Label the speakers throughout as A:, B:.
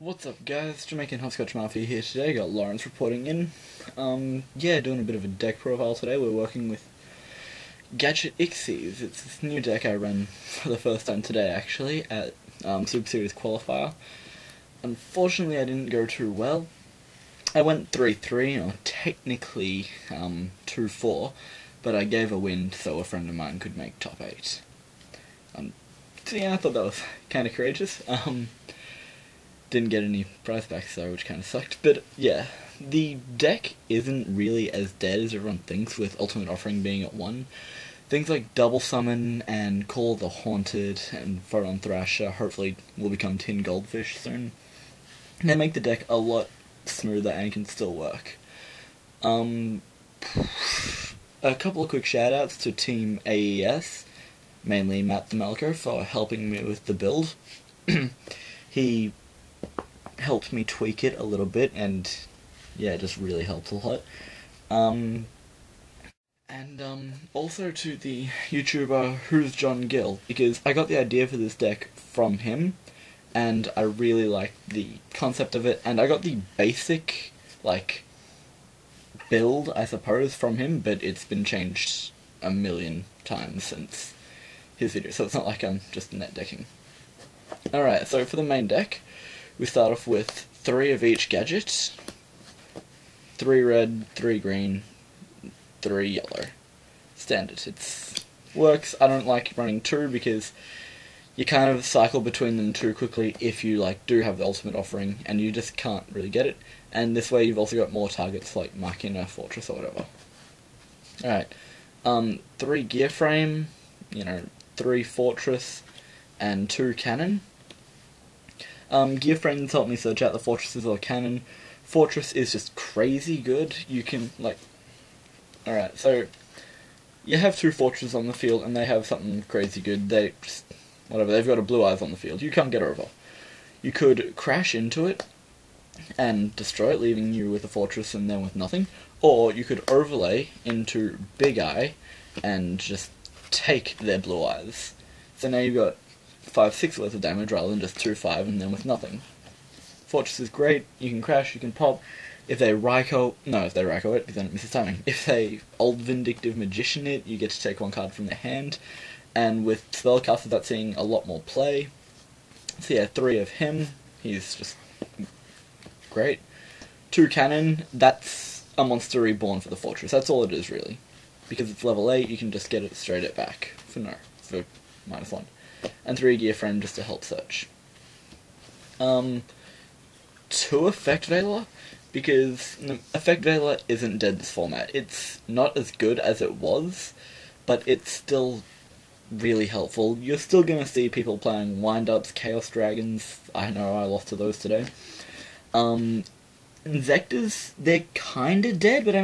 A: What's up guys, Jamaican Hopscotch Mafia here today, got Lawrence reporting in. Yeah, doing a bit of a deck profile today. We're working with Gadget XYZ. It's this new deck I ran for the first time today actually, at Super Series Qualifier. Unfortunately I didn't go too well. I went 3-3, or technically 2-4, but I gave a win so a friend of mine could make top 8. So yeah, I thought that was kinda courageous. Didn't get any prize packs though, which kind of sucked. But yeah, the deck isn't really as dead as everyone thinks, with Ultimate Offering being at 1. Things like Double Summon and Call of the Haunted and Photon Thrasher hopefully will become Tin Goldfish soon. They make the deck a lot smoother and can still work. A couple of quick shoutouts to Team AES, mainly Matt the Melker, for helping me with the build. He helped me tweak it a little bit, and yeah, it just really helped a lot. Also to the YouTuber WhosJohnGill, because I got the idea for this deck from him, and I really liked the concept of it, and I got the basic, build, I suppose, from him, but it's been changed a million times since his video, so it's not like I'm just net decking. Alright, so for the main deck, we start off with 3 of each gadget. 3 red, 3 green, 3 yellow. Standard. It works. I don't like running 2 because you kind of cycle between them too quickly if you do have the Ultimate Offering, and you just can't really get it. And this way you've also got more targets like Machina, Fortress, or whatever. Alright. 3 gear frame, 3 Fortress, and 2 cannon. Gear frames help me search out the fortresses or cannon. Fortress is just crazy good. You can, Alright, so you have 2 fortresses on the field and they have something crazy good. They've got a blue eyes on the field. You can't get over. You could crash into it and destroy it, leaving you with a fortress and then with nothing. Or you could overlay into Big Eye and just take their blue eyes. So now you've got 5-6 worth of damage rather than just 2-5 and then with nothing. Fortress is great. You can crash, you can pop. If they Raikou it, then it misses timing. If they Old Vindictive Magician it, you get to take 1 card from their hand. And with Spellcasters, that's seeing a lot more play. So yeah, 3 of him. He's just great. 2 cannon, that's a monster reborn for the fortress. That's all it is, really. Because it's level 8, you can just get it straight at back. For -1. And 3 gear frame just to help search. 2 Effect Veiler, because Effect Veiler isn't dead this format. It's not as good as it was, but it's still really helpful. You're still going to see people playing Wind-Ups, Chaos Dragons. I know I lost to those today. Inzectors, they're kinda dead, but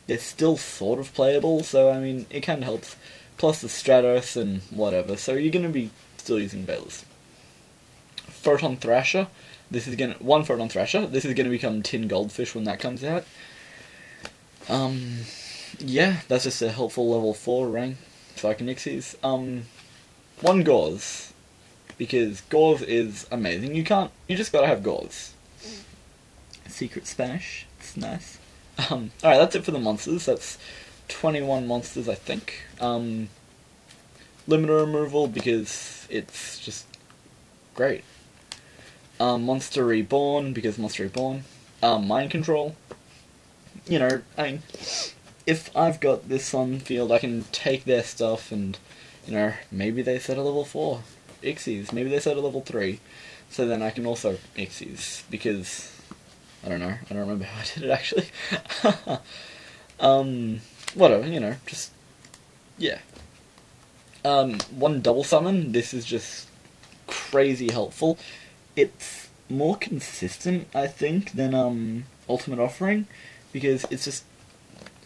A: they're still sort of playable, so it kinda helps. Plus the Stratos and whatever, so you're gonna be still using Veilers. Photon Thrasher, 1 Photon Thrasher, this is gonna become Tin Goldfish when that comes out. Yeah, that's just a helpful level 4 rank, so I can Nixies. 1 Gauze, because Gauze is amazing. You just gotta have Gauze. Secret Spanish, it's nice. Alright, that's it for the monsters. That's 21 monsters, I think. Limiter removal, because it's just great. Monster Reborn, because Monster Reborn. Mind Control. If I've got this on field, I can take their stuff and, maybe they set a level 4 Ixies, maybe they set a level 3. So then I can also Ixies, because I don't know, I don't remember how I did it actually. Whatever, just, yeah. 1 Double Summon, this is just crazy helpful. It's more consistent, I think, than Ultimate Offering, because it's just,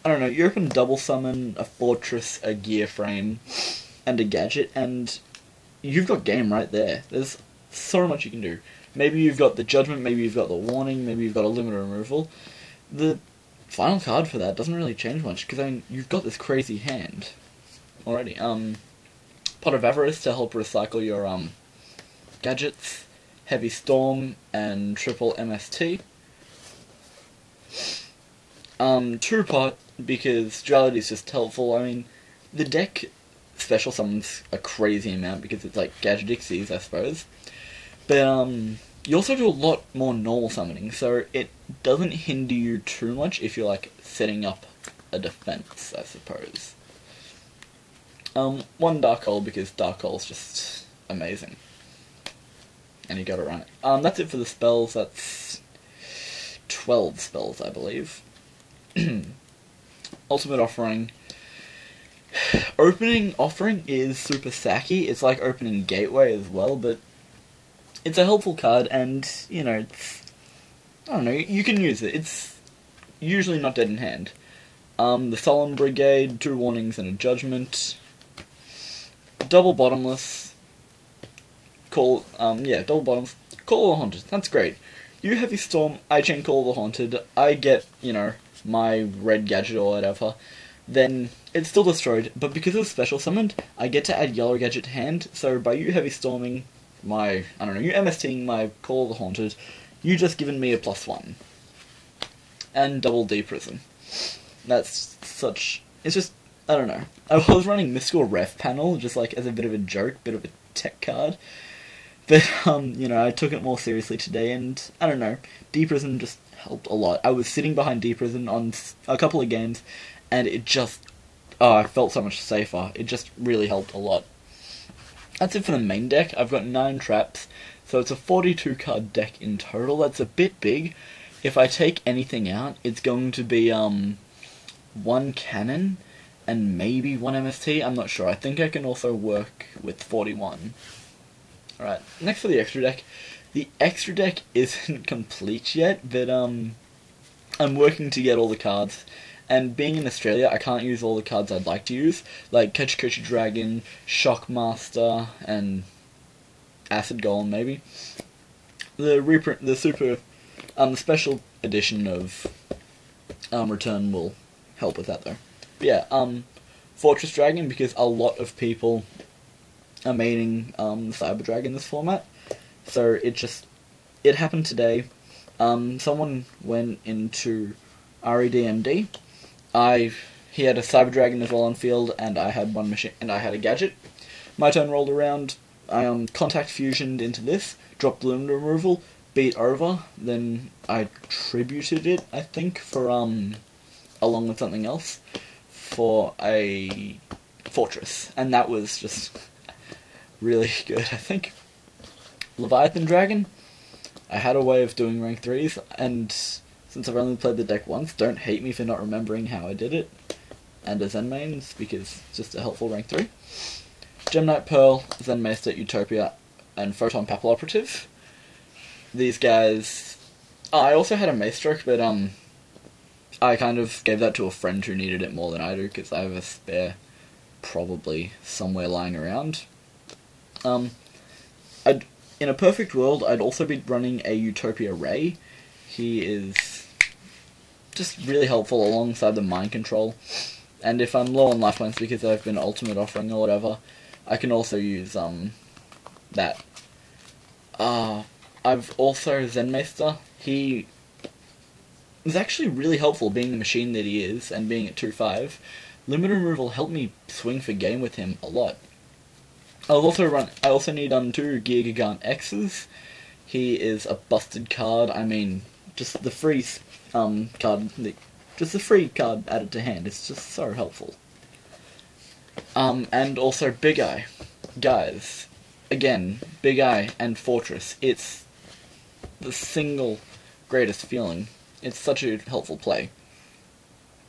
A: I don't know, you open Double Summon, a Fortress, a Gear Frame, and a Gadget, and you've got game right there. There's so much you can do. Maybe you've got the Judgment, maybe you've got the Warning, maybe you've got a Limiter Removal. The final card for that doesn't really change much, because you've got this crazy hand already. Pot of Avarice to help recycle your gadgets. Heavy Storm, and triple MST. Two-pot, because Duality is just helpful. I mean, the deck special summons a crazy amount because it's like Gadget Dixies, I suppose. But, you also do a lot more normal summoning, so it doesn't hinder you too much if you're, like, setting up a defense, I suppose. One Dark Hole, because Dark Hole's just amazing. And you gotta run it. That's it for the spells. That's 12 spells, I believe. Ultimate Offering. Opening Offering is super sacky. It's like opening Gateway as well, but it's a helpful card, and, you know, it's, I don't know, you can use it. It's usually not dead in hand. The Solemn Brigade, 2 Warnings and a Judgment. Double Bottomless. Double Bottomless. Call of the Haunted. That's great. You Heavy Storm, I chain Call of the Haunted, I get, you know, my red Gadget or whatever, then it's still destroyed, but because it's special summoned, I get to add yellow Gadget to hand, so by you Heavy Storming my, I don't know, you MSTing my Call of the Haunted, you just given me a +1. And double Deprison. That's such, it's just, I don't know. I was running Mystical Ref Panel, just like as a bit of a joke, bit of a tech card. But, you know, I took it more seriously today, and, I don't know, Deprison just helped a lot. I was sitting behind Deprison on a couple of games, and it just, I felt so much safer. It just really helped a lot. That's it for the main deck. I've got 9 traps, so it's a 42 card deck in total. That's a bit big. If I take anything out, it's going to be, 1 cannon, and maybe 1 MST, I'm not sure. I think I can also work with 41. Alright, next for the extra deck. The extra deck isn't complete yet, but I'm working to get all the cards. And being in Australia, I can't use all the cards I'd like to use, like Karakuri Dragon, Shockmaster, and Acid Golem, maybe. The reprint, the special edition of Return will help with that, though. But yeah, Fortress Dragon, because a lot of people are maining Cyber Dragon in this format. So it happened today. Someone went into REDMD. He had a Cyber Dragon as well on field, and I had one machine, and I had a Gadget. My turn rolled around. I Contact Fusioned into this, dropped Limit Removal, beat over. Then I tributed it, I think, for along with something else, for a Fortress, and that was just really good, I think. Leviathan Dragon, I had a way of doing rank 3s, and since I've only played the deck once, don't hate me for not remembering how I did it, and a Zen Mains, because it's just a helpful rank 3. Gem Knight Pearl, Zen Maester, Utopia, and Photon Papal Operative. These guys, I also had a Maestroke, but I kind of gave that to a friend who needed it more than I do, because I have a spare probably somewhere lying around. In a perfect world, I'd also be running a Utopia Ray. He is just really helpful alongside the Mind Control. And if I'm low on life points because I've been Ultimate Offering or whatever, I can also use that. I've also Zenmaester. He is actually really helpful, being the machine that he is, and being at 2-5. Limit Removal helped me swing for game with him a lot. I also need 2 Gear Gigant X's. He is a busted card. I mean, just the free just the free card added to hand. It's just so helpful. And also Big Eye. Guys, again, Big Eye and Fortress. It's the single greatest feeling. It's such a helpful play.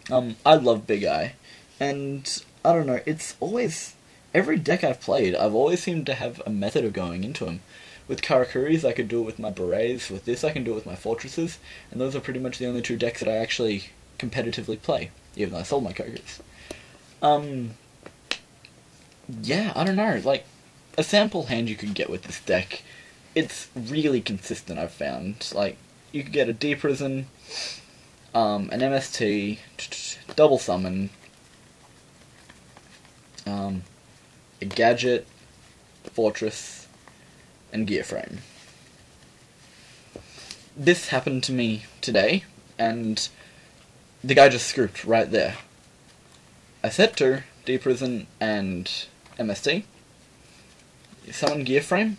A: I love Big Eye. And, I don't know, it's always, every deck I've played, I've always seemed to have a method of going into them. With Karakuris, I could do it with my Berets. With this, I can do it with my Fortresses. And those are pretty much the only 2 decks that I actually competitively play, even though I sold my Karakuris. Yeah, I don't know, like, a sample hand you could get with this deck, it's really consistent, I've found. Like, you could get a Deprison, an MST, double summon, a Gadget, Fortress, and Gear Frame. this happened to me today, and the guy just scooped right there. I set 2, D Prison and MST. Summon Gear Frame.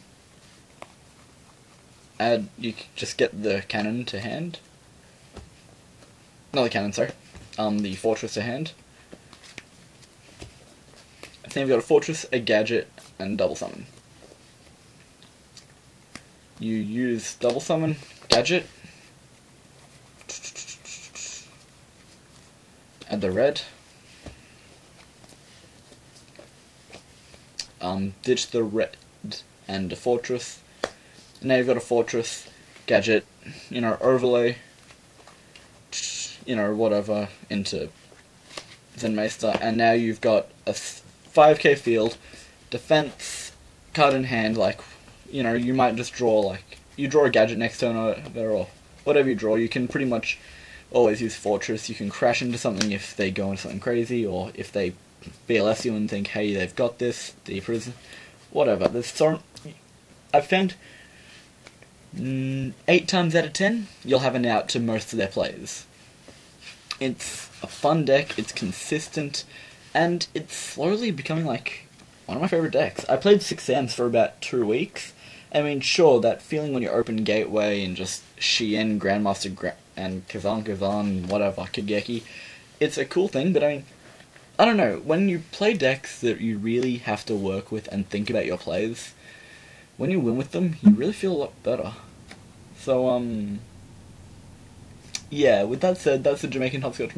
A: Add, you just get the cannon to hand. Not the cannon, sorry. The fortress to hand. I think we've got a fortress, a gadget, and double summon. You use double summon, gadget. Add the red. Ditch the red and a fortress. Now you've got a fortress, gadget, overlay, whatever, into Zenmeister, and now you've got a 5k field, defense, card in hand, you might just draw, you draw a gadget next turn or whatever you draw, you can pretty much always use fortress. You can crash into something if they go into something crazy, or if they BLS you and think, hey, they've got this, the prison, whatever. I've found 8 times out of 10, you'll have an out to most of their plays. It's a fun deck, it's consistent, and it's slowly becoming one of my favourite decks. I played 6 Sands for about 2 weeks. I mean, sure, that feeling when you open Gateway and just Shien, Grandmaster, and Kazan, whatever, Kageki, it's a cool thing, but I don't know, when you play decks that you really have to work with and think about your plays, when you win with them, you really feel a lot better. So, yeah, with that said, that's the Jamaican Hopscotch.